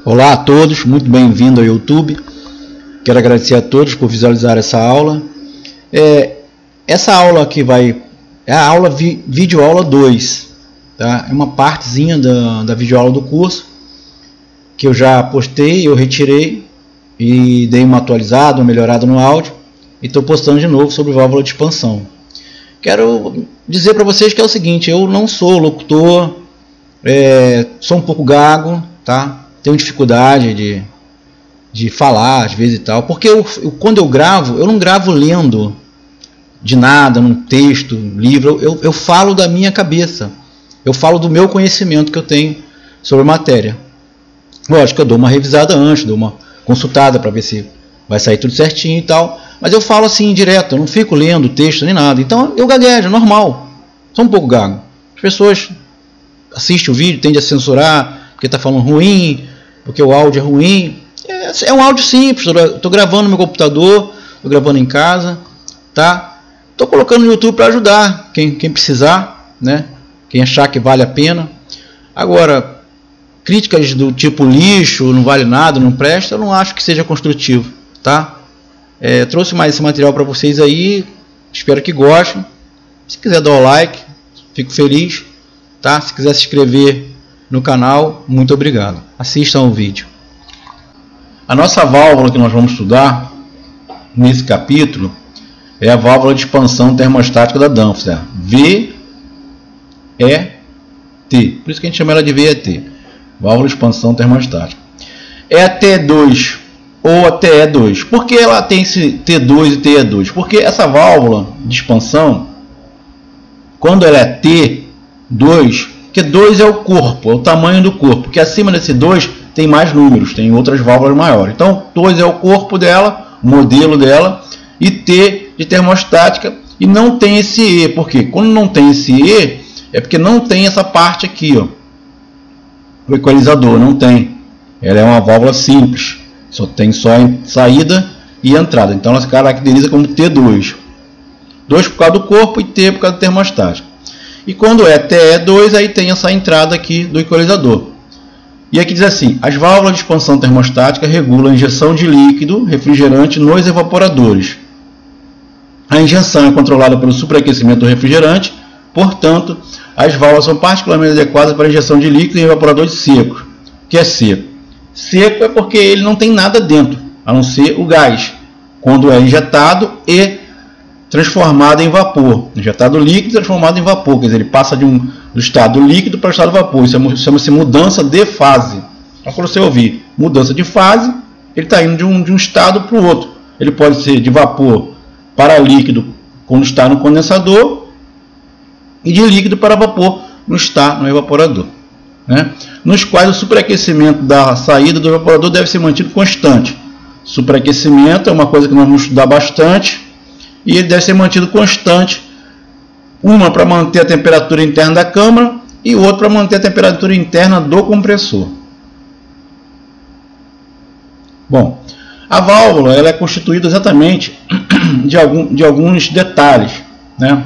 Olá a todos, muito bem-vindo ao YouTube. Quero agradecer a todos por visualizar essa aula. Essa aula aqui é a aula videoaula 2, tá? É uma partezinha da videoaula do curso que eu já postei, eu retirei e dei uma atualizada, uma melhorada no áudio e estou postando de novo sobre válvula de expansão. Quero dizer para vocês que é o seguinte: eu não sou locutor, sou um pouco gago, tá? Tenho dificuldade de falar às vezes e tal, porque quando eu gravo, eu não gravo lendo de nada, num texto, livro, eu falo da minha cabeça, eu falo do meu conhecimento que eu tenho sobre a matéria. Lógico que eu dou uma revisada antes, dou uma consultada para ver se vai sair tudo certinho e tal, mas eu falo assim direto, eu não fico lendo texto nem nada, então eu gaguejo, é normal, sou um pouco gago. As pessoas assistem o vídeo, tendem a censurar porque está falando ruim, porque o áudio é ruim. É um áudio simples, estou gravando no meu computador, estou gravando em casa, tá? Estou colocando no YouTube para ajudar quem precisar, né? Quem achar que vale a pena. Agora, críticas do tipo lixo, não vale nada, não presta, eu não acho que seja construtivo, tá? Trouxe mais esse material para vocês aí, espero que gostem. Se quiser dar o like, fico feliz, tá? Se quiser se inscrever no canal, muito obrigado. Assistam o vídeo. A nossa válvula que nós vamos estudar nesse capítulo é a válvula de expansão termostática da Danfoss, VET. Por isso que a gente chama ela de VET, válvula de expansão termostática. É a T2 ou a TE2. Por que ela tem esse T2 e TE2? Porque essa válvula de expansão, quando ela é T2, que 2 é o corpo, é o tamanho do corpo, porque acima desse 2 tem mais números, tem outras válvulas maiores. Então 2 é o corpo dela, o modelo dela, e T de termostática, e não tem esse E. Por quê? Quando não tem esse E, é porque não tem essa parte aqui, ó, o equalizador, não tem. Ela é uma válvula simples, tem só saída e entrada, então ela se caracteriza como T2. 2 por causa do corpo e T por causa da termostática. E quando é TE2, aí tem essa entrada aqui do equalizador. E aqui diz assim: as válvulas de expansão termostática regulam a injeção de líquido refrigerante nos evaporadores. A injeção é controlada pelo superaquecimento do refrigerante, portanto, as válvulas são particularmente adequadas para a injeção de líquido em evaporadores secos. O que é seco? Seco é porque ele não tem nada dentro, a não ser o gás, quando é injetado e transformado em vapor. Injetado líquido, transformado em vapor. Quer dizer, ele passa do estado líquido para o estado vapor. Isso chama-se mudança de fase. Então, quando você ouvir mudança de fase, ele está indo de um estado para o outro. Ele pode ser de vapor para líquido quando está no condensador, e de líquido para vapor quando está no evaporador, né? Nos quais o superaquecimento da saída do evaporador deve ser mantido constante. Superaquecimento é uma coisa que nós vamos estudar bastante, e ele deve ser mantido constante, uma para manter a temperatura interna da câmara e outra para manter a temperatura interna do compressor. Bom, a válvula ela é constituída exatamente de alguns detalhes, né?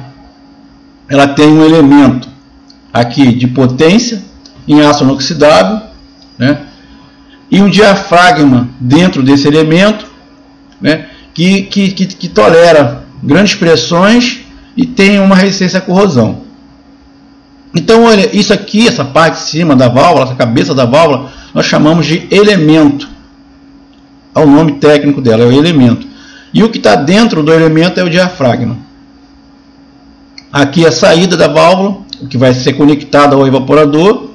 Ela tem um elemento aqui de potência em aço inoxidável, né? E um diafragma dentro desse elemento, né? que tolera grandes pressões e tem uma resistência à corrosão. Então, isso aqui, essa parte de cima da válvula, essa cabeça da válvula, nós chamamos de elemento. É o nome técnico dela, é o elemento. E o que está dentro do elemento é o diafragma. Aqui é a saída da válvula, o que vai ser conectado ao evaporador,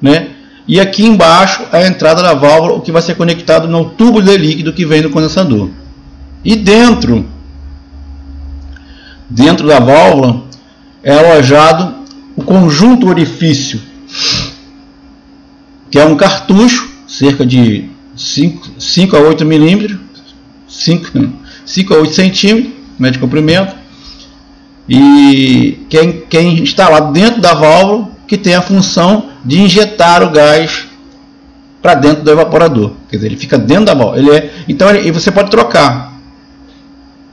né? E aqui embaixo é a entrada da válvula, o que vai ser conectado no tubo de líquido que vem do condensador. E dentro da válvula é alojado o conjunto orifício, que é um cartucho, cerca de 5 a 8 milímetros, 5 a 8 centímetros de comprimento, e que é instalado dentro da válvula, que tem a função de injetar o gás para dentro do evaporador. Quer dizer, ele fica dentro da válvula. E você pode trocar.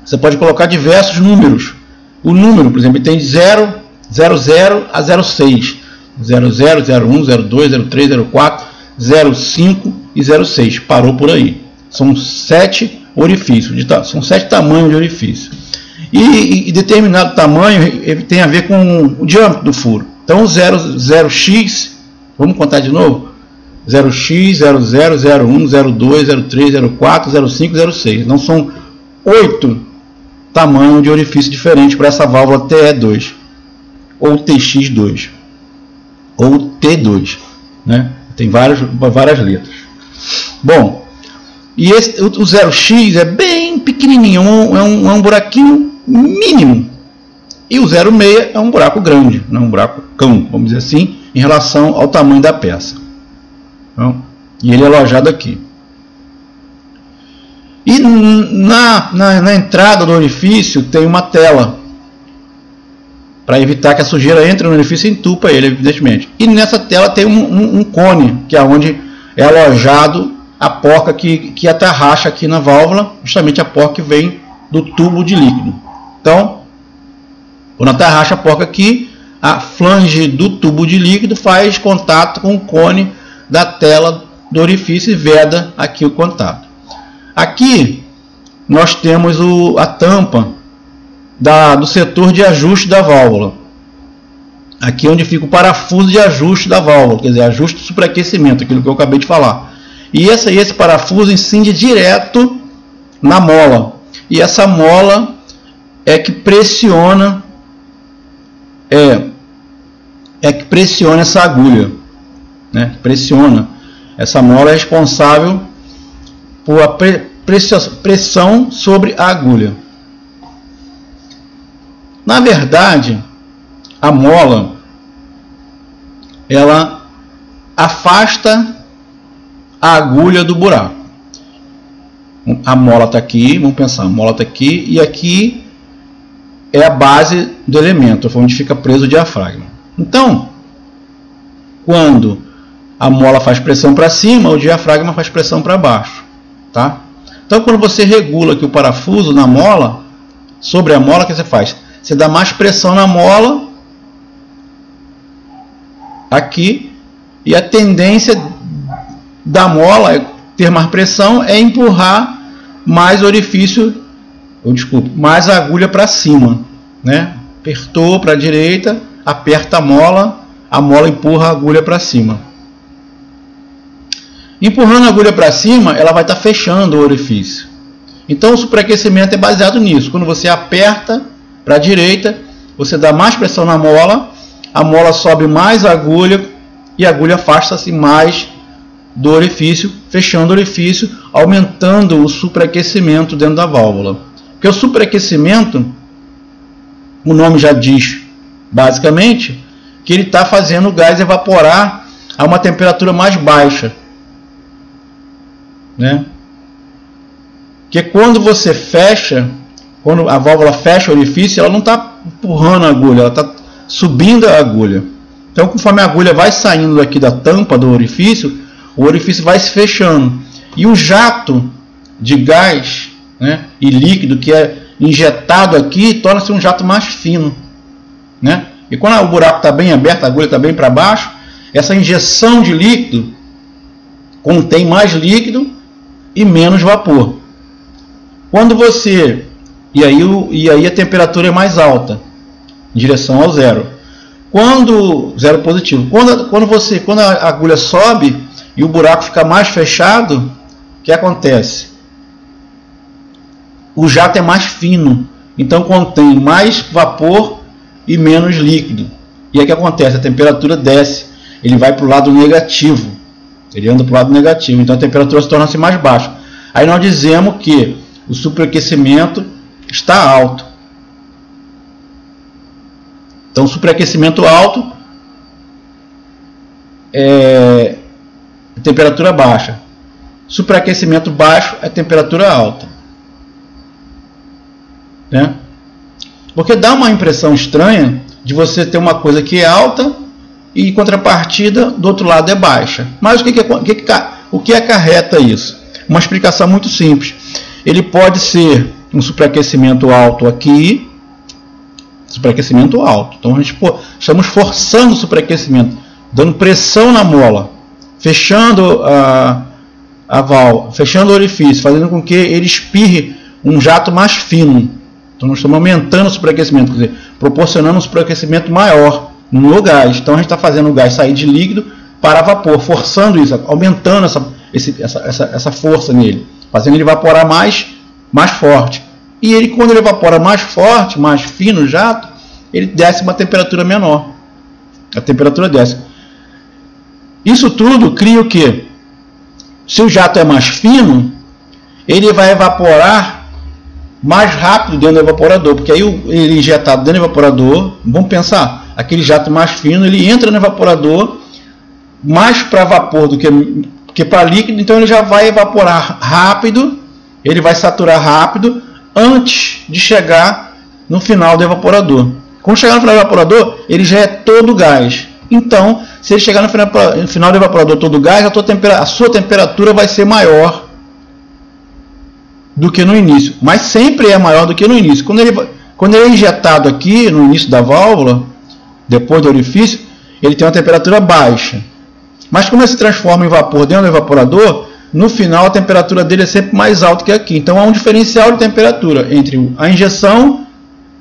Você pode colocar diversos números. O número, por exemplo, tem 0, 00 a 06. 00, 01, 02, 03, 04, 05 e e 0,6. Parou por aí. São 7 orifícios, são 7 tamanhos de orifício. E determinado tamanho tem a ver com o diâmetro do furo. Então 0x, vamos contar de novo? 0x, 00, 01, 02, 03, 04, 05, 06. Então são 8 tamanhos de orifício diferentes para essa válvula TE2 ou TX2 ou T2, né? Tem várias letras. Bom, e o 0x é bem pequenininho, é um buraquinho mínimo, e o 0,6 é um buraco grande, né? Um buraco cão, vamos dizer assim, em relação ao tamanho da peça. Então, e ele é alojado aqui. E na entrada do orifício tem uma tela para evitar que a sujeira entre no orifício e entupa ele, evidentemente. E nessa tela tem um cone, que é onde é alojado a porca que atarracha aqui na válvula, justamente a porca que vem do tubo de líquido. Então, quando atarracha a porca aqui, a flange do tubo de líquido faz contato com o cone da tela do orifício e veda aqui o contato. Aqui nós temos a tampa do setor de ajuste da válvula. Aqui é onde fica o parafuso de ajuste da válvula, quer dizer, ajuste do superaquecimento, aquilo que eu acabei de falar. E esse parafuso incide direto na mola. E essa mola é que pressiona essa agulha, né? Pressiona. Essa mola é responsável por a pressão sobre a agulha. Na verdade, a mola ela afasta a agulha do buraco. A mola está aqui, vamos pensar, a mola está aqui e aqui é a base do elemento, onde fica preso o diafragma. Então, quando a mola faz pressão para cima, o diafragma faz pressão para baixo, tá? Então, quando você regula aqui o parafuso na mola, sobre a mola, o que você faz? Você dá mais pressão na mola aqui, e a tendência da mola ter mais pressão é empurrar mais orifício, mais a agulha para cima, né? Apertou para a direita, aperta a mola empurra a agulha para cima. Empurrando a agulha para cima, ela vai estar fechando o orifício. Então o superaquecimento é baseado nisso. Quando você aperta para a direita, você dá mais pressão na mola, a mola sobe mais a agulha e a agulha afasta-se mais do orifício, fechando o orifício, aumentando o superaquecimento dentro da válvula. Porque o superaquecimento, o nome já diz basicamente que ele está fazendo o gás evaporar a uma temperatura mais baixa, né? Que quando você fecha, quando a válvula fecha o orifício, ela não está empurrando a agulha, ela está subindo a agulha. Então, conforme a agulha vai saindo aqui da tampa do orifício, o orifício vai se fechando. E o jato de gás, né, e líquido que é injetado aqui, torna-se um jato mais fino, né? E quando o buraco está bem aberto, a agulha está bem para baixo, essa injeção de líquido contém mais líquido e menos vapor. Quando você... E aí a temperatura é mais alta, em direção ao zero. Zero positivo. Quando a agulha sobe e o buraco fica mais fechado, o que acontece? O jato é mais fino, então contém mais vapor e menos líquido. E aí o que acontece? A temperatura desce, ele vai para o lado negativo. Ele anda para o lado negativo, então a temperatura se torna-se mais baixa. Aí nós dizemos que o superaquecimento está alto. Então, superaquecimento alto é temperatura baixa. Superaquecimento baixo é temperatura alta, né? Porque dá uma impressão estranha de você ter uma coisa que é alta e, em contrapartida, do outro lado é baixa. Mas o que acarreta isso? Uma explicação muito simples. Ele pode ser um superaquecimento alto aqui, superaquecimento alto. Então a gente estamos forçando o superaquecimento, dando pressão na mola, fechando a válvula, fechando o orifício, fazendo com que ele espirre um jato mais fino. Então nós estamos aumentando o superaquecimento, quer dizer, proporcionando um superaquecimento maior no gás. Então a gente está fazendo o gás sair de líquido para vapor, forçando isso, aumentando essa força nele, fazendo ele evaporar mais forte. E ele, quando ele evapora mais forte, mais fino o jato, ele desce uma temperatura menor. A temperatura desce. Isso tudo cria o quê? Se o jato é mais fino, ele vai evaporar mais rápido dentro do evaporador, porque aí ele é injetado dentro do evaporador, vamos pensar, aquele jato mais fino, ele entra no evaporador mais para vapor do que para líquido, então ele já vai evaporar rápido, ele vai saturar rápido antes de chegar no final do evaporador. Quando chegar no final do evaporador, ele já é todo gás. Então, se ele chegar no final do evaporador todo gás, a sua temperatura vai ser maior do que no início. Mas sempre é maior do que no início. Quando ele é injetado aqui no início da válvula, depois do orifício, ele tem uma temperatura baixa. Mas como ele se transforma em vapor dentro do evaporador, no final a temperatura dele é sempre mais alta que aqui. Então há um diferencial de temperatura entre a injeção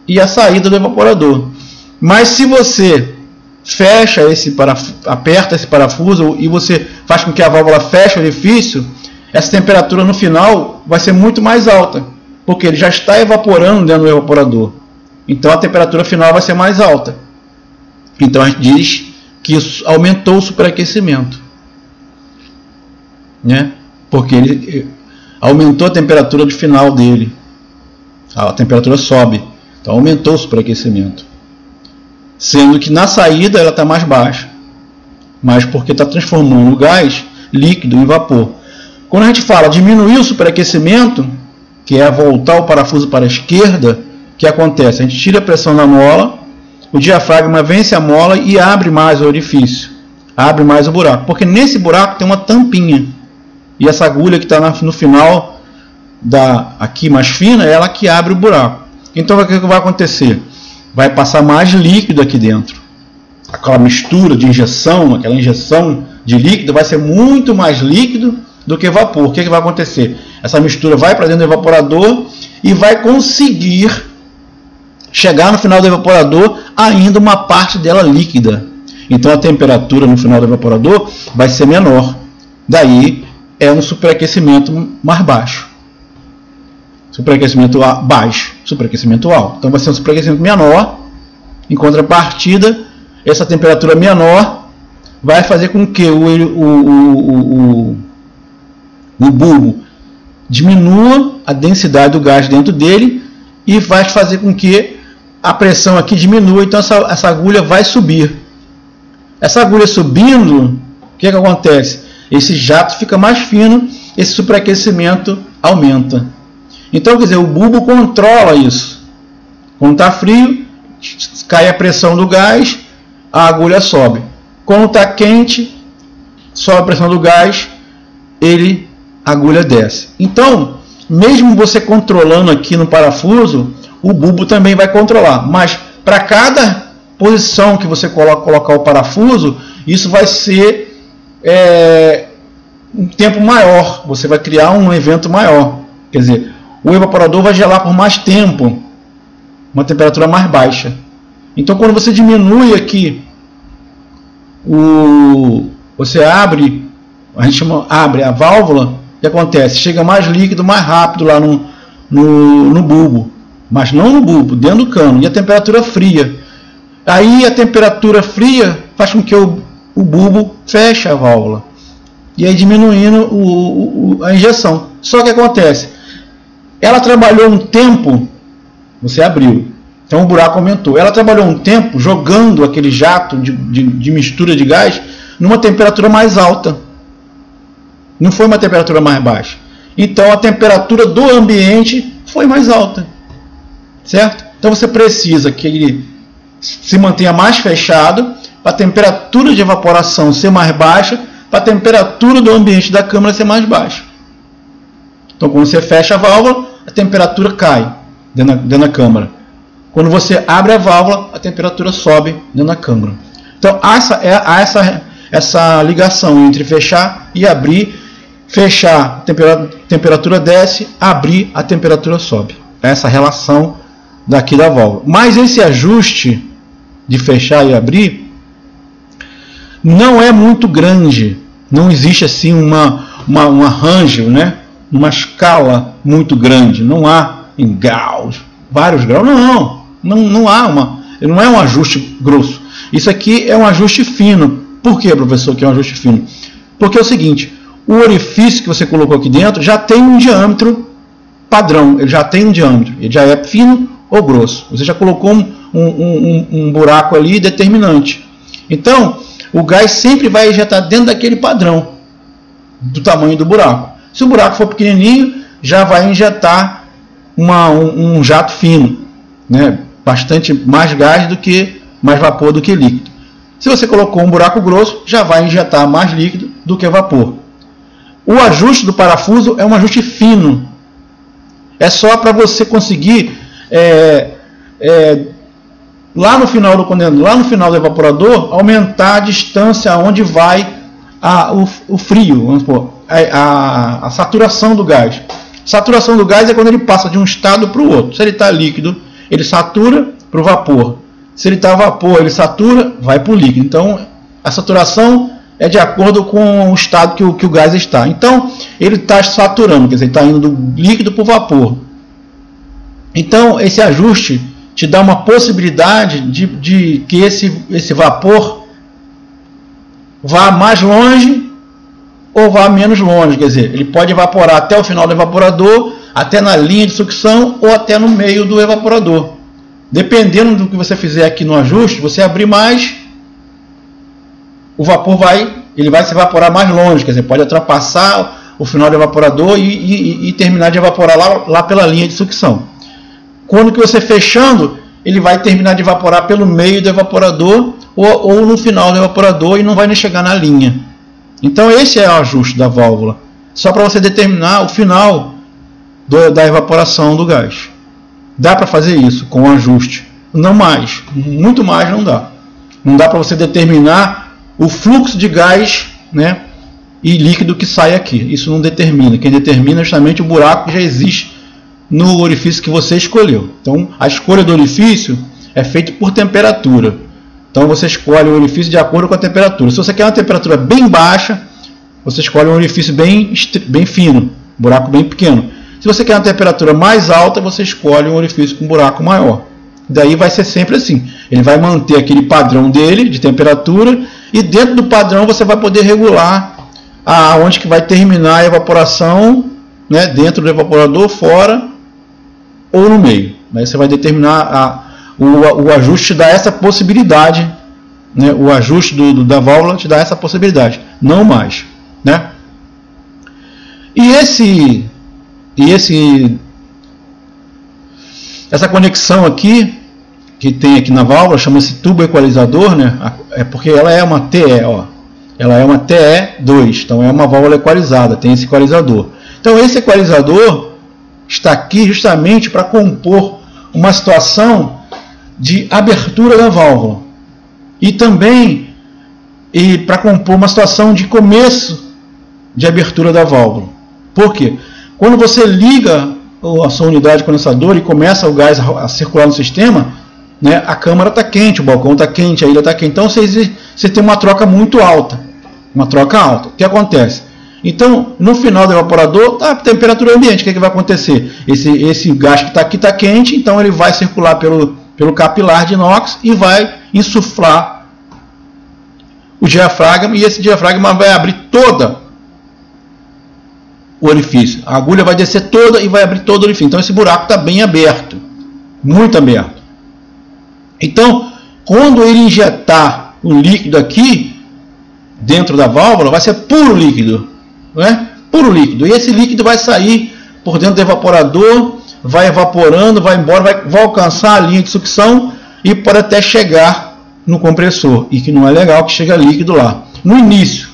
e a saída do evaporador. Mas se você fecha aperta esse parafuso e você faz com que a válvula feche o orifício, essa temperatura no final vai ser muito mais alta, porque ele já está evaporando dentro do evaporador. Então a temperatura final vai ser mais alta. Então a gente diz que isso aumentou o superaquecimento, né? Porque ele aumentou a temperatura de final dele. A temperatura sobe. Então aumentou o superaquecimento. Sendo que na saída ela está mais baixa. Mas porque está transformando o gás líquido em vapor. Quando a gente fala diminuir o superaquecimento, que é voltar o parafuso para a esquerda, o que acontece? A gente tira a pressão da mola, o diafragma vence a mola e abre mais o orifício. Abre mais o buraco. Porque nesse buraco tem uma tampinha. E essa agulha que está no final, aqui mais fina, é ela que abre o buraco. Então o que vai acontecer? Vai passar mais líquido aqui dentro. Aquela mistura de injeção, aquela injeção de líquido vai ser muito mais líquido do que vapor. O que vai acontecer? Essa mistura vai para dentro do evaporador e vai conseguir chegar no final do evaporador ainda uma parte dela líquida. Então a temperatura no final do evaporador vai ser menor. Daí é um superaquecimento mais baixo. Superaquecimento baixo, superaquecimento alto. Então vai ser um superaquecimento menor. Em contrapartida, essa temperatura menor vai fazer com que o bulbo diminua a densidade do gás dentro dele e vai fazer com que a pressão aqui diminua. Então essa agulha vai subir. Essa agulha subindo, o que acontece? Esse jato fica mais fino, esse superaquecimento aumenta. Então, quer dizer, o bulbo controla isso. Quando está frio, cai a pressão do gás, a agulha sobe. Quando está quente, sobe a pressão do gás, a agulha desce. Então, mesmo você controlando aqui no parafuso, o bulbo também vai controlar. Mas para cada posição que você colocar o parafuso, isso vai ser um tempo maior. Você vai criar um evento maior. Quer dizer, o evaporador vai gelar por mais tempo, uma temperatura mais baixa. Então, quando você diminui aqui, você abre a válvula, o que acontece? Chega mais líquido, mais rápido lá no bulbo, mas não no bulbo, dentro do cano, e a temperatura fria. Aí a temperatura fria faz com que o bulbo feche a válvula, e aí diminuindo a injeção. Só que acontece? Ela trabalhou um tempo, você abriu, então o buraco aumentou. Ela trabalhou um tempo jogando aquele jato de mistura de gás numa temperatura mais alta. Não foi uma temperatura mais baixa. Então a temperatura do ambiente foi mais alta. Certo? Então você precisa que ele se mantenha mais fechado para a temperatura de evaporação ser mais baixa, para a temperatura do ambiente da câmara ser mais baixa. Então, quando você fecha a válvula, a temperatura cai dentro da câmara. Quando você abre a válvula, a temperatura sobe dentro da câmara. Então, há essa ligação entre fechar e abrir fechar, a temperatura desce, abrir, a temperatura sobe. Essa relação daqui da válvula. Mas esse ajuste de fechar e abrir não é muito grande. Não existe assim um arranjo, né? Uma escala muito grande. Não há em graus, vários graus. Não há não é um ajuste grosso. Isso aqui é um ajuste fino. Por que, professor, que é um ajuste fino? Porque é o seguinte, o orifício que você colocou aqui dentro já tem um diâmetro padrão, ele já tem um diâmetro, ele já é fino ou grosso. Você já colocou um buraco ali determinante. Então, o gás sempre vai injetar dentro daquele padrão do tamanho do buraco. Se o buraco for pequenininho, já vai injetar um jato fino, né? Bastante mais gás mais vapor do que líquido. Se você colocou um buraco grosso, já vai injetar mais líquido do que vapor. O ajuste do parafuso é um ajuste fino. É só para você conseguir lá no final do condensador, lá no final do evaporador, aumentar a distância aonde vai o frio, vamos supor, a saturação do gás. Saturação do gás é quando ele passa de um estado para o outro. Se ele está líquido, ele satura para o vapor. Se ele está vapor, ele satura, vai para o líquido. Então, a saturação é de acordo com o estado que o gás está. Então, ele está saturando, quer dizer, ele está indo do líquido para o vapor. Então, esse ajuste te dá uma possibilidade de que esse vapor vá mais longe ou vá menos longe. Quer dizer, ele pode evaporar até o final do evaporador, até na linha de sucção ou até no meio do evaporador. Dependendo do que você fizer aqui no ajuste, você abrir mais, o vapor vai se evaporar mais longe, quer dizer, pode ultrapassar o final do evaporador e terminar de evaporar lá pela linha de sucção. Quando que você fechando, ele vai terminar de evaporar pelo meio do evaporador ou no final do evaporador e não vai nem chegar na linha. Então esse é o ajuste da válvula, só para você determinar o final da evaporação do gás. Dá para fazer isso com o ajuste, não mais, muito mais não dá. Não dá para você determinar o fluxo de gás, né, e líquido que sai aqui. Isso não determina. Quem determina é justamente o buraco que já existe no orifício que você escolheu. Então, a escolha do orifício é feita por temperatura. Então, você escolhe o orifício de acordo com a temperatura. Se você quer uma temperatura bem baixa, você escolhe um orifício bem fino, buraco bem pequeno. Se você quer uma temperatura mais alta, você escolhe um orifício com um buraco maior. Daí vai ser sempre assim. Ele vai manter aquele padrão dele de temperatura e dentro do padrão você vai poder regular aonde que vai terminar a evaporação, né, dentro do evaporador, fora ou no meio. Aí você vai determinar o ajuste, te dá essa possibilidade, né, o ajuste da válvula te dá essa possibilidade, não mais, né? Essa conexão aqui que tem aqui na válvula chama-se tubo equalizador, né? É porque ela é uma TE, ó. Ela é uma TE2, então é uma válvula equalizada, tem esse equalizador. Então esse equalizador está aqui justamente para compor uma situação de abertura da válvula e também para compor uma situação de começo de abertura da válvula. Por quê? Quando você liga a sua unidade condensadora e começa o gás a circular no sistema, né, a câmara está quente, o balcão está quente, a ilha está quente. Então você tem uma troca muito alta. Uma troca alta. O que acontece? Então, no final do evaporador, está a temperatura ambiente. O que vai acontecer? Esse gás que está aqui está quente, então ele vai circular pelo capilar de inox e vai insuflar o diafragma, e esse diafragma vai abrir toda o orifício. A agulha vai descer toda e vai abrir todo o orifício. Então esse buraco está bem aberto, muito aberto. Então, quando ele injetar o líquido aqui dentro da válvula, vai ser puro líquido, né? Puro líquido. E esse líquido vai sair por dentro do evaporador, vai evaporando, vai embora, vai alcançar a linha de sucção e pode até chegar no compressor. E que não é legal que chegue líquido lá no início,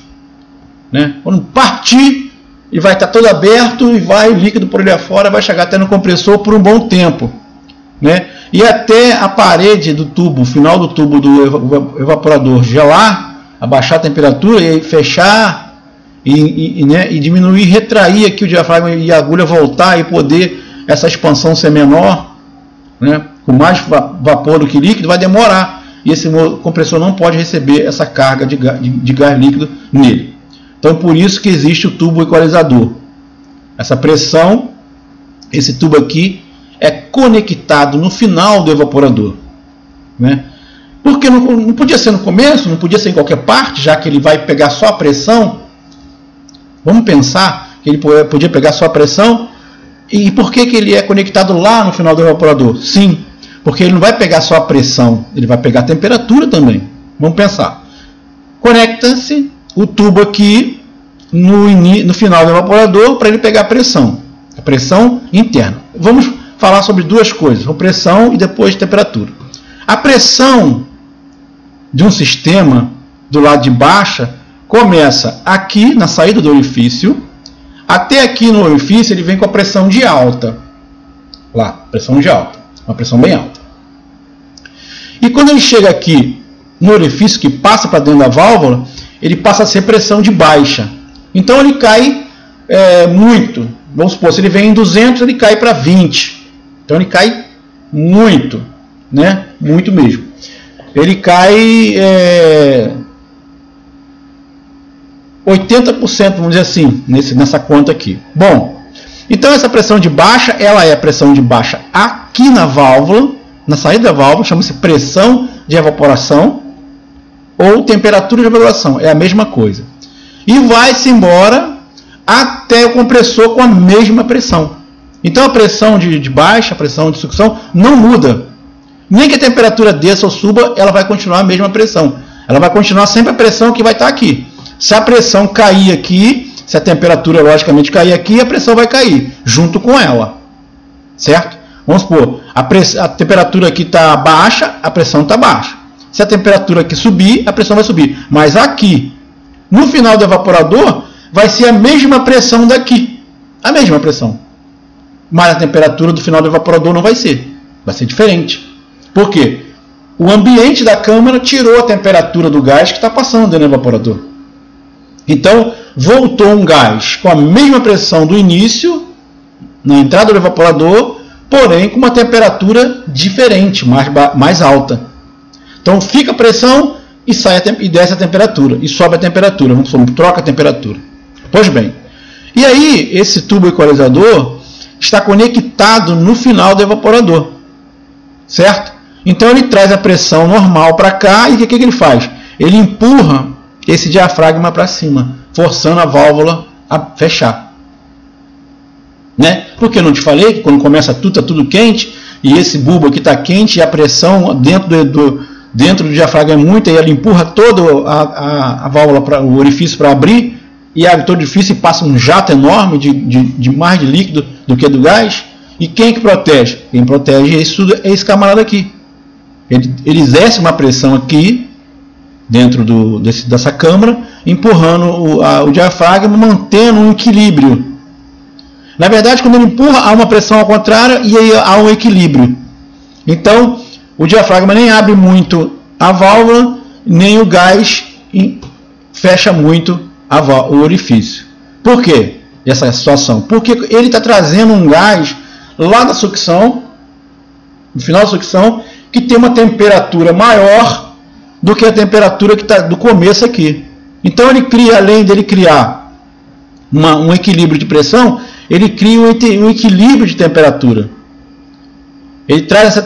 né? Quando partir, e vai estar todo aberto e vai líquido por ali afora, vai chegar até no compressor por um bom tempo, né? E até a parede do tubo, o final do tubo do evaporador gelar, abaixar a temperatura e aí fechar e diminuir, retrair aqui o diafragma e a agulha voltar e poder essa expansão ser menor, né, com mais vapor do que líquido, vai demorar. E esse compressor não pode receber essa carga de gás líquido nele. Então, por isso que existe o tubo equalizador. Essa pressão, esse tubo aqui, é conectado no final do evaporador, né? Porque não podia ser no começo, não podia ser em qualquer parte, já que ele vai pegar só a pressão. Vamos pensar que ele podia pegar só a pressão. E por que ele é conectado lá no final do evaporador? Sim, porque ele não vai pegar só a pressão, ele vai pegar a temperatura também. Vamos pensar. Conecta-se o tubo aqui no final do evaporador para ele pegar a pressão interna. Vamos falar sobre duas coisas, a pressão e depois temperatura. A pressão de um sistema do lado de baixo começa aqui na saída do orifício, até aqui no orifício ele vem com a pressão de alta. Lá, pressão de alta, uma pressão bem alta. E quando ele chega aqui no orifício que passa para dentro da válvula, ele passa a ser pressão de baixa. Então ele cai muito. Vamos supor, se ele vem em 200, ele cai para 20. Então ele cai muito, né? Muito mesmo. Ele cai 80%, vamos dizer assim, nessa conta aqui. Bom, então essa pressão de baixa, ela é a pressão de baixa aqui na válvula, na saída da válvula, chama-se pressão de evaporação ou temperatura de evaporação, é a mesma coisa. E vai-se embora até o compressor com a mesma pressão. Então a pressão de baixa, a pressão de sucção, não muda. Nem que a temperatura desça ou suba, ela vai continuar a mesma pressão. Ela vai continuar sempre a pressão que vai estar aqui. Se a pressão cair aqui, se a temperatura logicamente cair aqui, a pressão vai cair junto com ela. Certo? Vamos supor, a temperatura aqui está baixa, a pressão está baixa. Se a temperatura aqui subir, a pressão vai subir. Mas aqui, no final do evaporador, vai ser a mesma pressão daqui. A mesma pressão. Mas a temperatura do final do evaporador não vai ser. Vai ser diferente. Por quê? O ambiente da câmara tirou a temperatura do gás que está passando dentro do evaporador. Então, voltou um gás com a mesma pressão do início, na entrada do evaporador, porém com uma temperatura diferente, mais alta. Então, fica a pressão e desce a temperatura, e sobe a temperatura, vamos supor, troca a temperatura. Pois bem, e aí esse tubo equalizador está conectado no final do evaporador, certo? Então ele traz a pressão normal para cá e o que ele faz? Ele empurra esse diafragma para cima, forçando a válvula a fechar. Né? Porque eu não te falei que quando começa tudo, está tudo quente, e esse bulbo aqui está quente, e a pressão dentro do diafragma é muita, e ela empurra toda a válvula, o orifício para abrir, e abre todo o orifício e passa um jato enorme de mais de líquido do que do gás. E quem é que protege? Quem protege isso é esse camarada aqui. Ele exerce uma pressão aqui, dentro dessa câmara, empurrando o diafragma, mantendo um equilíbrio. Na verdade, quando ele empurra, há uma pressão ao contrário e aí há um equilíbrio. Então, o diafragma nem abre muito a válvula, nem o gás fecha muito o orifício. Por quê? Essa situação? Porque ele está trazendo um gás lá da sucção, no final da sucção, que tem uma temperatura maior do que a temperatura que está do começo aqui. Então ele cria, além dele criar um equilíbrio de pressão, ele cria um equilíbrio de temperatura. Ele traz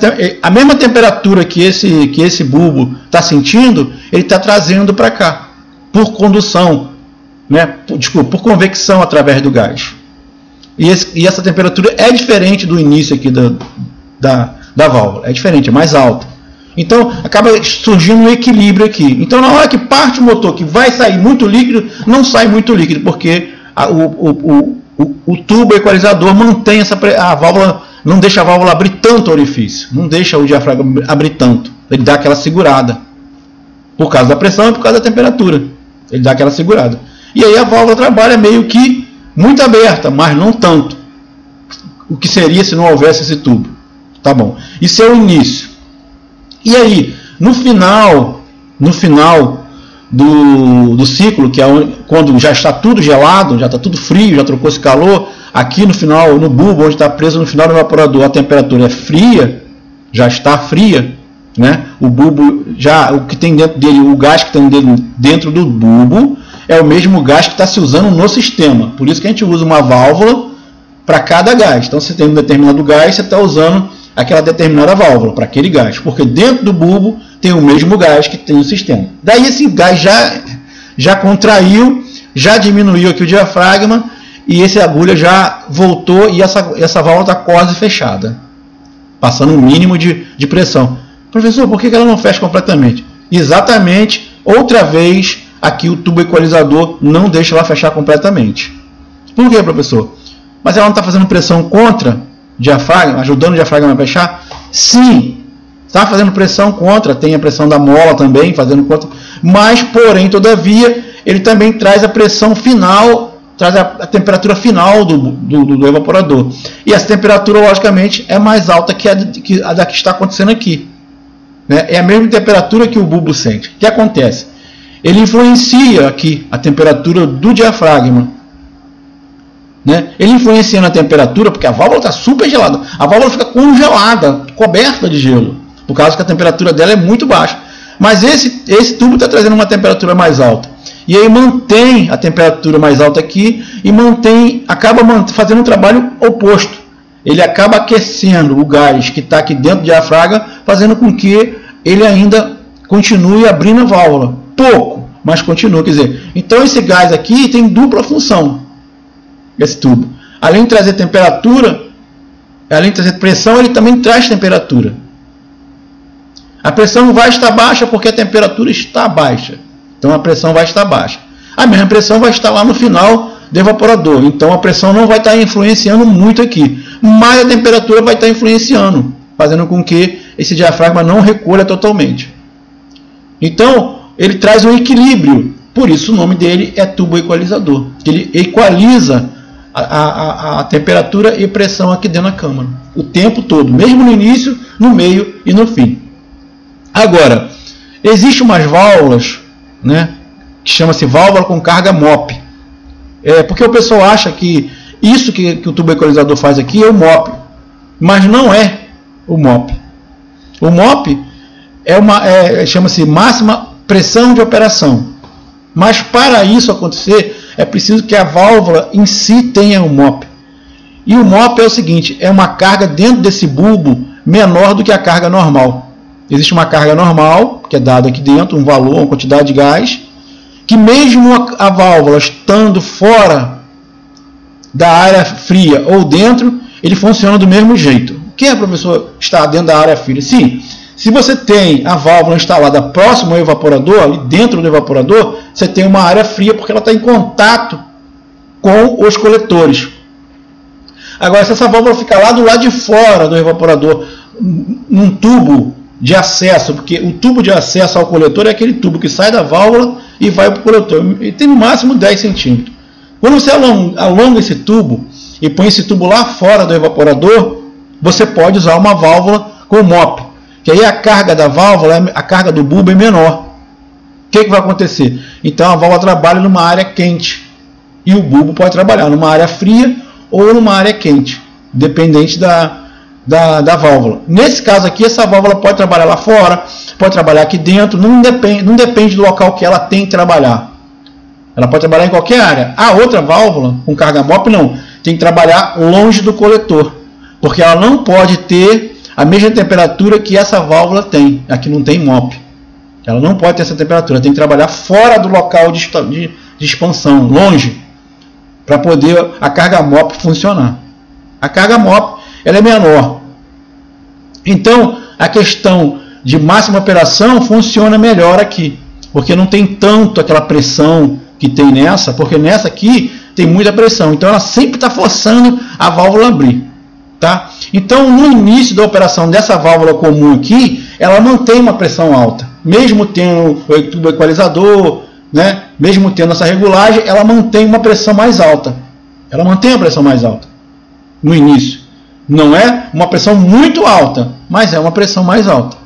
a mesma temperatura que esse bulbo está sentindo, ele está trazendo para cá, por condução, né? Por convecção através do gás. E essa temperatura é diferente do início aqui da válvula, é diferente, é mais alta. Então acaba surgindo um equilíbrio aqui. Então na hora que parte o motor, que vai sair muito líquido, não sai muito líquido, porque o tubo equalizador mantém a válvula, não deixa a válvula abrir tanto o orifício, não deixa o diafragma abrir tanto, ele dá aquela segurada, por causa da pressão e por causa da temperatura, ele dá aquela segurada. E aí a válvula trabalha meio que muito aberta, mas não tanto, o que seria se não houvesse esse tubo. Tá bom, isso é o início. E aí, no final do ciclo, que é quando já está tudo gelado, já está tudo frio, já trocou esse calor, aqui no final, no bulbo, onde está preso no final do evaporador, a temperatura é fria, já está fria, né? O bulbo, já, o que tem dentro dele, o gás que tem dentro do bulbo, é o mesmo gás que está se usando no sistema. Por isso que a gente usa uma válvula para cada gás. Então, se tem um determinado gás, você está usando aquela determinada válvula para aquele gás, porque dentro do bulbo tem o mesmo gás que tem no sistema. Daí esse gás já contraiu, já diminuiu aqui o diafragma, e essa agulha já voltou e essa válvula está quase fechada, passando um mínimo de pressão. Professor, por que ela não fecha completamente? Exatamente, outra vez, aqui o tubo equalizador não deixa ela fechar completamente. Por que, professor? Mas ela não está fazendo pressão contra o diafragma, ajudando o diafragma a fechar? Sim, está fazendo pressão contra, tem a pressão da mola também, fazendo contra, mas, porém, todavia, ele também traz a pressão final, traz a temperatura final do evaporador. E essa temperatura, logicamente, é mais alta que a da que está acontecendo aqui. Né? É a mesma temperatura que o bulbo sente. O que acontece? Ele influencia aqui a temperatura do diafragma. Né? Ele influencia na temperatura, porque a válvula está super gelada. A válvula fica congelada, coberta de gelo, por causa que a temperatura dela é muito baixa. Mas esse tubo está trazendo uma temperatura mais alta. E aí mantém a temperatura mais alta aqui e acaba fazendo um trabalho oposto. Ele acaba aquecendo o gás que está aqui dentro do diafragma, fazendo com que ele ainda continue abrindo a válvula. Pouco, mas continua. Quer dizer, então esse gás aqui tem dupla função, esse tubo. Além de trazer temperatura, além de trazer pressão, ele também traz temperatura. A pressão vai estar baixa porque a temperatura está baixa. Então a pressão vai estar baixa. A mesma pressão vai estar lá no final do evaporador. Então a pressão não vai estar influenciando muito aqui. Mas a temperatura vai estar influenciando, fazendo com que esse diafragma não recolha totalmente. Então ele traz um equilíbrio. Por isso o nome dele é tubo equalizador. Ele equaliza a temperatura e pressão aqui dentro da câmara. O tempo todo. Mesmo no início, no meio e no fim. Agora, existem umas válvulas, né, que chama-se válvula com carga MOP. Porque o pessoal acha que isso que o tubo equalizador faz aqui é o MOP. Mas não é o MOP. O MOP chama-se máxima pressão de operação. Mas para isso acontecer, é preciso que a válvula em si tenha um MOP. E o MOP é o seguinte, é uma carga dentro desse bulbo menor do que a carga normal. Existe uma carga normal, que é dada aqui dentro, um valor, uma quantidade de gás, que mesmo a válvula estando fora da área fria ou dentro, ele funciona do mesmo jeito. O que é, professor, estar dentro da área fria? Sim, se você tem a válvula instalada próximo ao evaporador, ali dentro do evaporador, você tem uma área fria porque ela está em contato com os coletores. Agora, se essa válvula ficar lá do lado de fora do evaporador, num tubo de acesso, porque o tubo de acesso ao coletor é aquele tubo que sai da válvula e vai para o coletor. Ele tem no máximo 10 centímetros. Quando você alonga esse tubo e põe esse tubo lá fora do evaporador, você pode usar uma válvula com MOP, que aí a carga da válvula, a carga do bulbo é menor. O que vai acontecer? Então a válvula trabalha numa área quente e o bulbo pode trabalhar numa área fria ou numa área quente, dependente da válvula. Nesse caso aqui, essa válvula pode trabalhar lá fora, pode trabalhar aqui dentro, não depende do local que ela tem que trabalhar. Ela pode trabalhar em qualquer área. A outra válvula, com carga MOP, não. Tem que trabalhar longe do coletor, porque ela não pode ter a mesma temperatura que essa válvula tem. Aqui não tem MOP. Ela não pode ter essa temperatura, tem que trabalhar fora do local de expansão, longe, para poder a carga MOP funcionar. A carga MOP ela é menor. Então, a questão de máxima operação funciona melhor aqui, porque não tem tanto aquela pressão que tem nessa, porque nessa aqui tem muita pressão, então ela sempre está forçando a válvula a abrir. Tá? Então, no início da operação dessa válvula comum aqui, ela mantém uma pressão alta. Mesmo tendo o tubo equalizador, né? Mesmo tendo essa regulagem, ela mantém uma pressão mais alta. Ela mantém a pressão mais alta no início. Não é uma pressão muito alta, mas é uma pressão mais alta.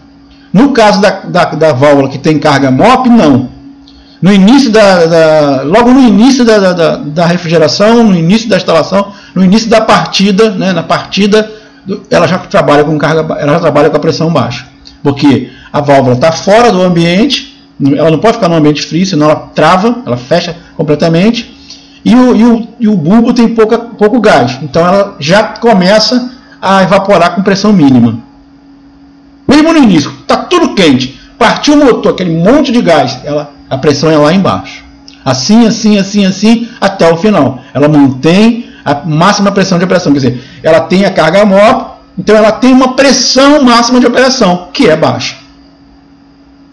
No caso da válvula que tem carga MOP, não. no início logo no início da refrigeração, no início da instalação, no início da partida, né, na partida, ela já trabalha com ela já trabalha com a pressão baixa, porque a válvula está fora do ambiente, ela não pode ficar no ambiente frio, senão ela trava, ela fecha completamente, e o bulbo tem pouco gás, então ela já começa a evaporar com pressão mínima. Mesmo no início, está tudo quente, partiu o motor, aquele monte de gás, a pressão é lá embaixo. Assim, até o final. Ela mantém a máxima pressão de operação, quer dizer, ela tem a carga MOP, então ela tem uma pressão máxima de operação, que é baixa.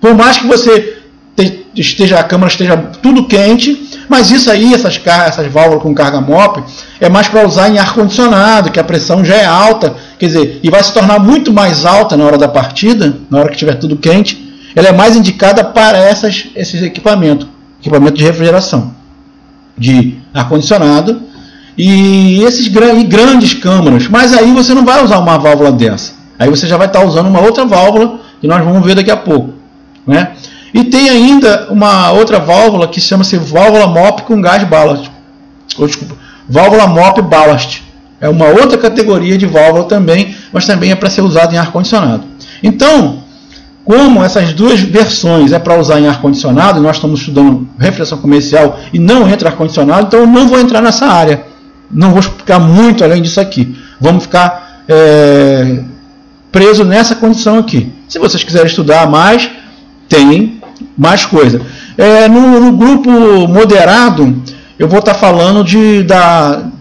Por mais que você a câmara esteja tudo quente, mas isso aí, essas válvulas com carga MOP, é mais para usar em ar-condicionado, que a pressão já é alta, quer dizer, e vai se tornar muito mais alta na hora da partida, na hora que estiver tudo quente. Ela é mais indicada para esses equipamento de refrigeração, de ar-condicionado e esses grandes câmaras. Mas aí você não vai usar uma válvula dessa. Aí você já vai estar usando uma outra válvula que nós vamos ver daqui a pouco, né? E tem ainda uma outra válvula que chama-se válvula MOP com gás ballast. Válvula MOP ballast. É uma outra categoria de válvula também, mas também é para ser usado em ar-condicionado. Então, como essas duas versões é para usar em ar-condicionado, nós estamos estudando refrigeração comercial e não entra ar-condicionado, então eu não vou entrar nessa área. Não vou explicar muito além disso aqui. Vamos ficar preso nessa condição aqui. Se vocês quiserem estudar mais, tem mais coisa. No grupo moderado, eu vou estar falando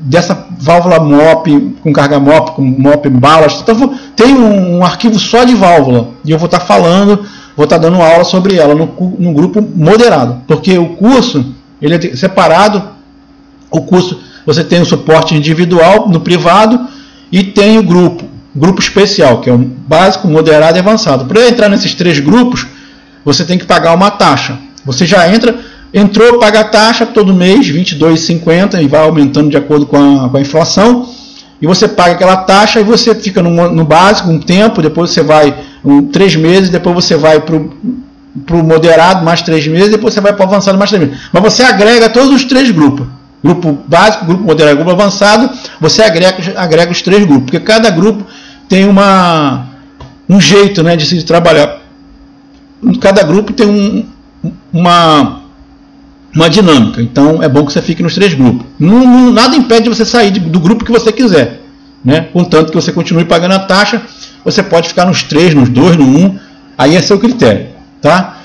dessa válvula MOP, com carga MOP, com MOP ballast. Então, tem um arquivo só de válvula, e eu vou estar falando, vou estar dando aula sobre ela no grupo moderado, porque o curso ele é separado. O curso você tem o suporte individual no privado e tem o grupo especial, que é o básico, moderado e avançado. Para entrar nesses três grupos, você tem que pagar uma taxa. Você já entrou, paga a taxa todo mês, R$ 22,50, e vai aumentando de acordo com a inflação. E você paga aquela taxa e você fica no básico um tempo, depois você vai 3 meses, depois você vai para o moderado mais 3 meses, depois você vai para o avançado mais 3 meses. Mas você agrega todos os 3 grupos. Grupo básico, grupo moderado, grupo avançado, você agrega os 3 grupos, porque cada grupo tem um jeito, né, de se trabalhar. Cada grupo tem uma dinâmica, então é bom que você fique nos 3 grupos. Nada impede de você sair do grupo que você quiser, né? Contanto que você continue pagando a taxa, você pode ficar nos 3, nos 2, no 1, aí é seu critério, tá?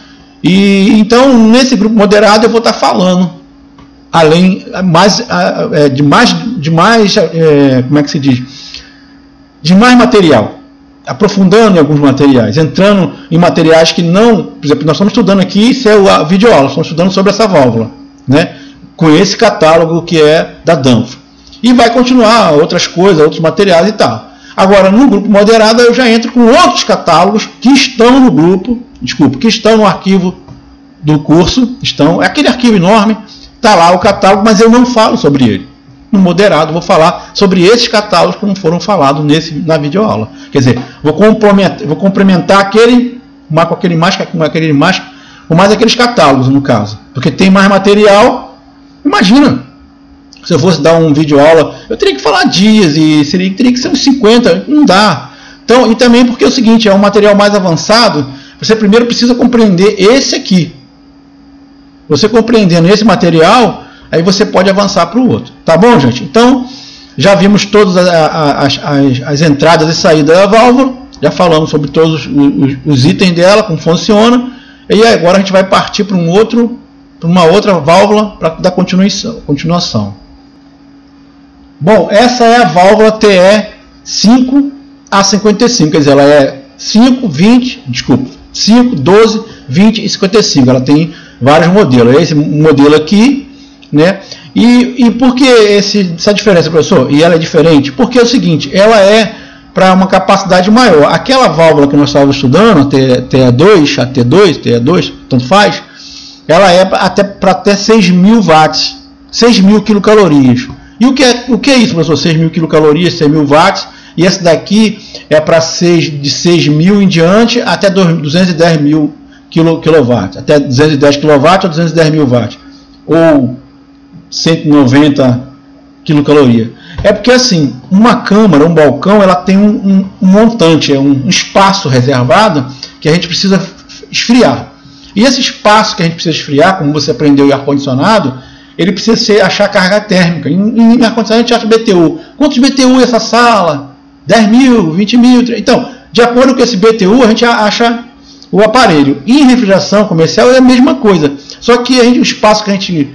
E então nesse grupo moderado eu vou estar falando como é que se diz? De mais material, aprofundando em alguns materiais, entrando em materiais que não, por exemplo, nós estamos estudando aqui, isso é a videoaula, estamos estudando sobre essa válvula, né? Com esse catálogo que é da Danfoss. E vai continuar outras coisas, outros materiais e tal. Agora, no grupo moderado, eu já entro com outros catálogos que estão no grupo, que estão no arquivo do curso, é aquele arquivo enorme, está lá o catálogo, mas eu não falo sobre ele. No moderado, vou falar sobre esses catálogos que não foram falados na videoaula. Quer dizer, vou complementar com mais aqueles catálogos, no caso. Porque tem mais material. Imagina, se eu fosse dar um videoaula, eu teria que falar dias e teria que ser uns 50, não dá. Então, e também porque é o seguinte, é um material mais avançado, você primeiro precisa compreender esse aqui. Você compreendendo esse material, aí você pode avançar para o outro. Tá bom, gente? Então, já vimos todas as entradas e saídas da válvula. Já falamos sobre todos os itens dela, como funciona. E agora a gente vai partir para uma outra válvula para dar continuação. Bom, essa é a válvula TE5A55. Quer dizer, ela é 5, 12, 20 e 55. Ela tem vários modelos. Esse modelo aqui, né? E por que essa diferença, professor? E ela é diferente? Porque é o seguinte, ela é para uma capacidade maior. Aquela válvula que nós estávamos estudando, a T2, tanto faz, ela é para até 6.000 watts, 6.000 quilocalorias. E o que é isso, professor? 6.000 quilocalorias, 6.000 watts, e essa daqui é para de 6.000 em diante até 210.000 kW, até 210 kW ou 210 mil watts, ou 190 quilocaloria. É porque assim, uma câmara, um balcão, ela tem um montante, um espaço reservado que a gente precisa esfriar. E esse espaço que a gente precisa esfriar, como você aprendeu em ar-condicionado, ele precisa achar carga térmica. Em ar-condicionado a gente acha BTU. Quantos BTU é essa sala? 10 mil, 20 mil. Então, de acordo com esse BTU, a gente acha o aparelho. E em refrigeração comercial é a mesma coisa. Só que o espaço que a gente...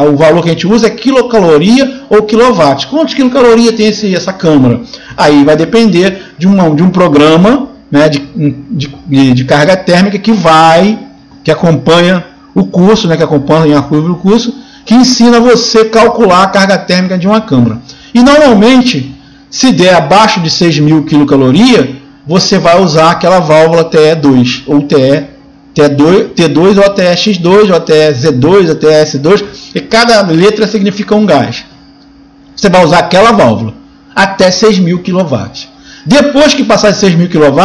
o valor que a gente usa é quilocaloria ou quilowatt. Quantos quilocaloria tem essa câmara? Aí vai depender de um programa, né, de carga térmica que acompanha o curso, né, que acompanha a curva do curso, que ensina você a calcular a carga térmica de uma câmara. E normalmente, se der abaixo de 6.000 quilocaloria, você vai usar aquela válvula TE2 ou T2 ou até X2, ou até Z2, até S2, e cada letra significa um gás. Você vai usar aquela válvula até 6.000 kW. Depois que passar de 6.000 kW,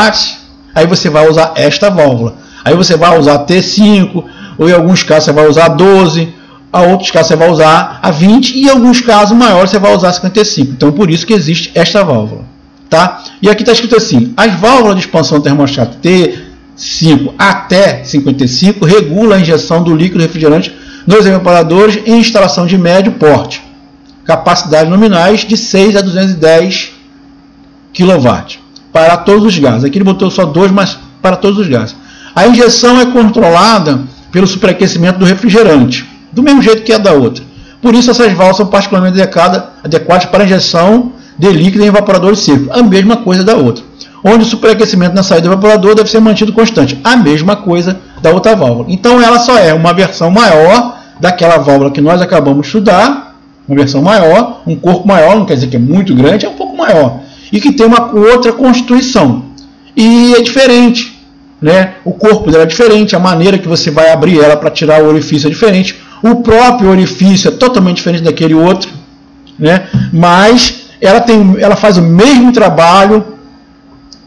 aí você vai usar esta válvula. Aí você vai usar T5, ou em alguns casos você vai usar 12, em outros casos você vai usar a 20, e em alguns casos maiores você vai usar 55. Então por isso que existe esta válvula. Tá? E aqui está escrito assim, as válvulas de expansão termostato T5 até 55 regula a injeção do líquido refrigerante nos evaporadores em instalação de médio porte. Capacidades nominais de 6 a 210 kW para todos os gases. Aqui ele botou só 2, mas para todos os gases. A injeção é controlada pelo superaquecimento do refrigerante, do mesmo jeito que a da outra. Por isso essas válvulas são particularmente adequadas para a injeção de líquido em evaporadores secos. A mesma coisa da outra. Onde o superaquecimento na saída do evaporador deve ser mantido constante. A mesma coisa da outra válvula. Então ela só é uma versão maior daquela válvula que nós acabamos de estudar. Uma versão maior, um corpo maior, não quer dizer que é muito grande, é um pouco maior. E que tem uma outra constituição. E é diferente. Né? O corpo dela é diferente, a maneira que você vai abrir ela para tirar o orifício é diferente. O próprio orifício é totalmente diferente daquele outro. Né? Mas ela faz o mesmo trabalho,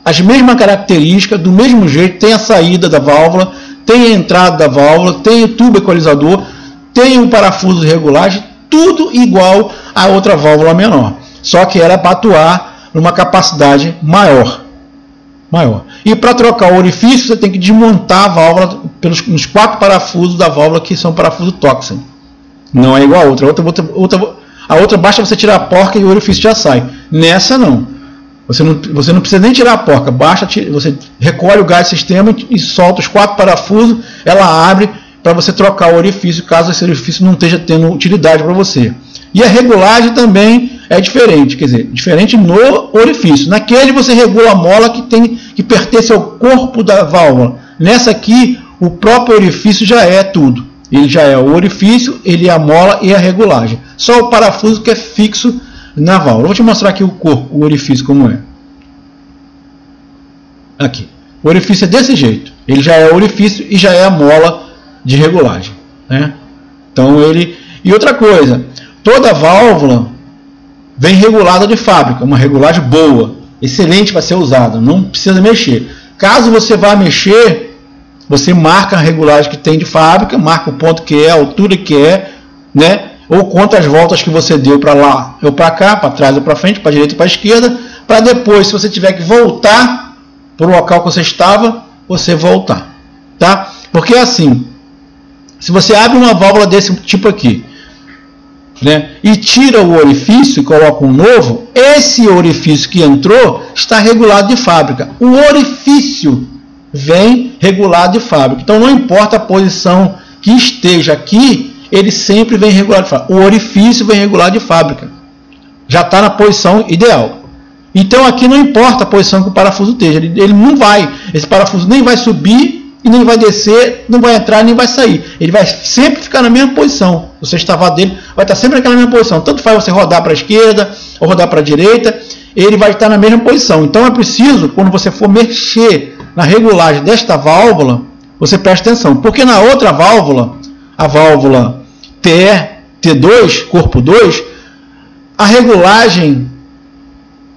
as mesmas características, do mesmo jeito, tem a saída da válvula, tem a entrada da válvula, tem o tubo equalizador, tem o parafuso de regulagem, tudo igual a outra válvula menor. Só que ela é para atuar numa capacidade maior. E para trocar o orifício, você tem que desmontar a válvula nos 4 parafusos da válvula, que são parafuso Toxen. Não é igual a outra. A outra basta você tirar a porca e o orifício já sai. Nessa não. Você não precisa nem tirar a porca, basta você recolhe o gás do sistema e solta os 4 parafusos, ela abre para você trocar o orifício, caso esse orifício não esteja tendo utilidade para você. E a regulagem também é diferente, quer dizer, diferente no orifício. Naquele você regula a mola que pertence ao corpo da válvula. Nessa aqui, o próprio orifício já é tudo. Ele já é o orifício, ele é a mola e a regulagem. Só o parafuso que é fixo na válvula. Eu vou te mostrar aqui o corpo, o orifício como é. Aqui. O orifício é desse jeito. Ele já é o orifício e já é a mola de regulagem. Né? Então ele... E outra coisa, toda válvula vem regulada de fábrica. Uma regulagem boa, excelente para ser usada. Não precisa mexer. Caso você vá mexer, você marca a regulagem que tem de fábrica, marca o ponto que é, a altura que é, né? Ou quantas voltas que você deu para lá ou para cá, para trás ou para frente, para a direita ou para a esquerda, para depois, se você tiver que voltar para o local que você estava, você voltar. Tá? Porque assim, se você abre uma válvula desse tipo aqui, né, e tira o orifício e coloca um novo, esse orifício que entrou está regulado de fábrica. O orifício vem regulado de fábrica. Então não importa a posição que esteja aqui, ele sempre vem regulado de fábrica. O orifício vem regulado de fábrica. Já está na posição ideal. Então aqui não importa a posição que o parafuso esteja. Ele não vai. Esse parafuso nem vai subir e nem vai descer, não vai entrar nem vai sair. Ele vai sempre ficar na mesma posição. O sextavado dele vai estar sempre naquela mesma posição. Tanto faz você rodar para a esquerda ou rodar para a direita, ele vai estar na mesma posição. Então é preciso, quando você for mexer na regulagem desta válvula, você preste atenção. Porque na outra válvula, a válvula T2, corpo 2, a regulagem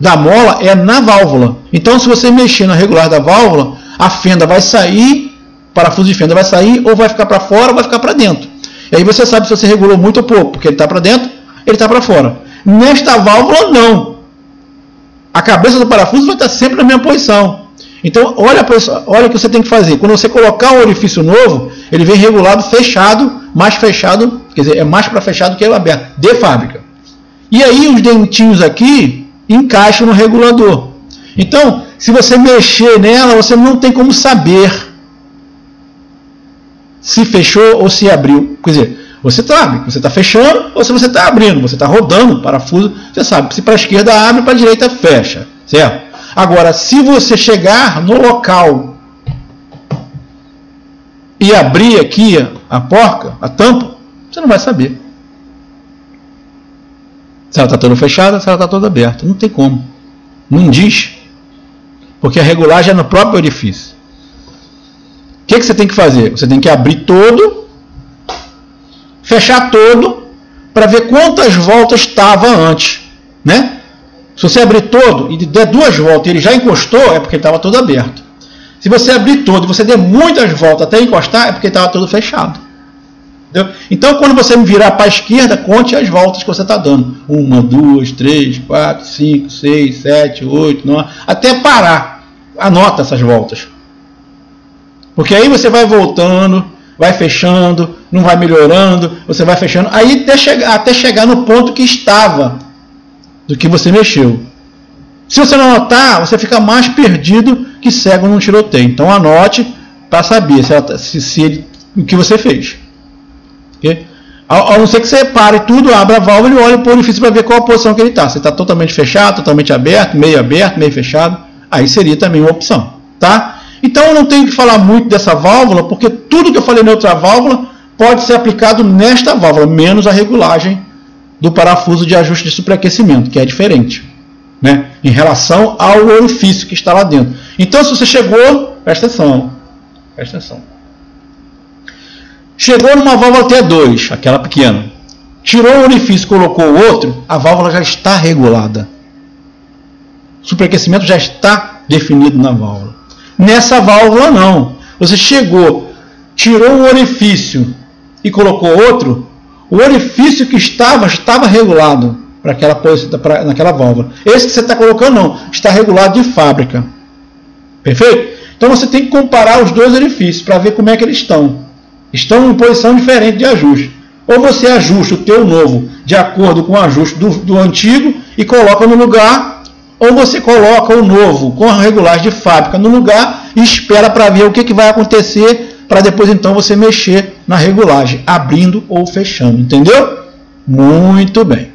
da mola é na válvula. Então, se você mexer na regulagem da válvula, a fenda vai sair parafuso de fenda vai sair, ou vai ficar para fora, ou vai ficar para dentro. E aí você sabe se você regulou muito ou pouco, porque ele está para dentro, ele está para fora. Nesta válvula, não. A cabeça do parafuso vai estar sempre na mesma posição. Então, olha o que você tem que fazer. Quando você colocar um orifício novo, ele vem regulado fechado, mais fechado, quer dizer, é mais para fechado que ele aberto, de fábrica. E aí os dentinhos aqui encaixam no regulador. Então, se você mexer nela, você não tem como saber se fechou ou se abriu. Quer dizer, você sabe, você está fechando ou se você está abrindo, você está rodando o parafuso, você sabe, se para a esquerda abre, para a direita fecha, certo? Agora, se você chegar no local e abrir aqui a porca, a tampa, você não vai saber se ela está toda fechada, se ela está toda aberta. Não tem como. Não diz. Porque a regulagem é no próprio orifício. O que você tem que fazer? Você tem que abrir todo, fechar todo, para ver quantas voltas estava antes, né? Se você abrir todo e der 2 voltas e ele já encostou, é porque ele estava todo aberto. Se você abrir todo e você der muitas voltas até encostar, é porque estava todo fechado. Entendeu? Então, quando você virar para a esquerda, conte as voltas que você está dando. 1, 2, 3, 4, 5, 6, 7, 8, 9, até parar. Anota essas voltas. Porque aí você vai voltando, vai fechando, não vai melhorando, você vai fechando, aí até chegar no ponto que estava do que você mexeu. Se você não anotar, você fica mais perdido que cego num tiroteio. Então anote para saber o que você fez. Okay? A não ser que você pare tudo, abra a válvula e olhe para o orifício para ver qual a posição que ele está. Se está totalmente fechado, totalmente aberto, meio fechado, aí seria também uma opção. Tá? Então eu não tenho que falar muito dessa válvula, porque tudo que eu falei na outra válvula pode ser aplicado nesta válvula, menos a regulagem do parafuso de ajuste de superaquecimento, que é diferente, né, em relação ao orifício que está lá dentro. Então, se você chegou, presta atenção, chegou numa válvula T2, aquela pequena, tirou o orifício e colocou o outro, a válvula já está regulada. O superaquecimento já está definido na válvula. Nessa válvula não. Você chegou, tirou um orifício e colocou outro, o orifício que estava regulado para naquela válvula. Esse que você está colocando não, está regulado de fábrica. Perfeito? Então você tem que comparar os dois orifícios para ver como é que eles estão. Estão em posição diferente de ajuste. Ou você ajusta o teu novo de acordo com o ajuste do antigo e coloca no lugar, ou você coloca o novo com a regulagem de fábrica no lugar e espera para ver o que vai acontecer, para depois então você mexer na regulagem, abrindo ou fechando. Entendeu? Muito bem.